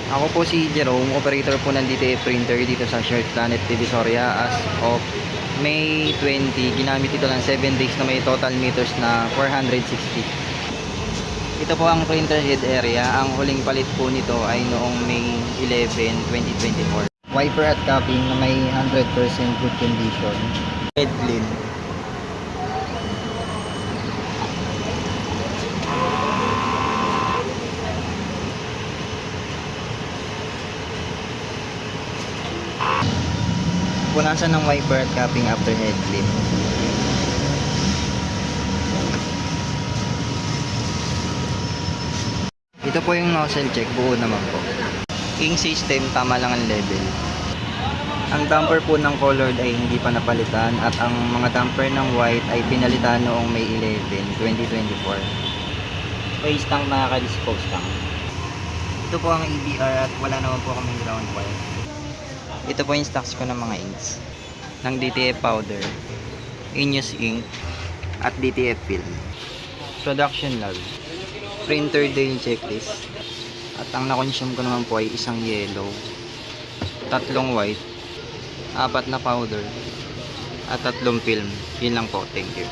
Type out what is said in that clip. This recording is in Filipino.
Ako po si Jerome, operator po ng DTF printer dito sa Shared Planet Divisoria as of May 20. Ginamit ito ng 7 days na may total meters na 460. Ito po ang printer head area. Ang huling palit po nito ay noong May 11, 2024. Wiper at capping na may 100% good condition. Head clean. Punasan ng wiper at capping after head clean. Ito po yung nozzle check, buo naman po. Ink system, tama lang ang level. Ang damper po ng colored ay hindi pa napalitan at ang mga damper ng white ay pinalitan noong May 11, 2024. Face tank nakaka-dispose tank. Ito po ang EBR at wala naman po kaming ground wire. Ito po yung stocks ko ng mga inks. Ng DTF powder, Inus ink, at DTF film. Production log. Printer day checklist. At ang na-consume ko naman po ay isang yellow, 3 white, 4 na powder, at 3 film. Yun lang po. Thank you.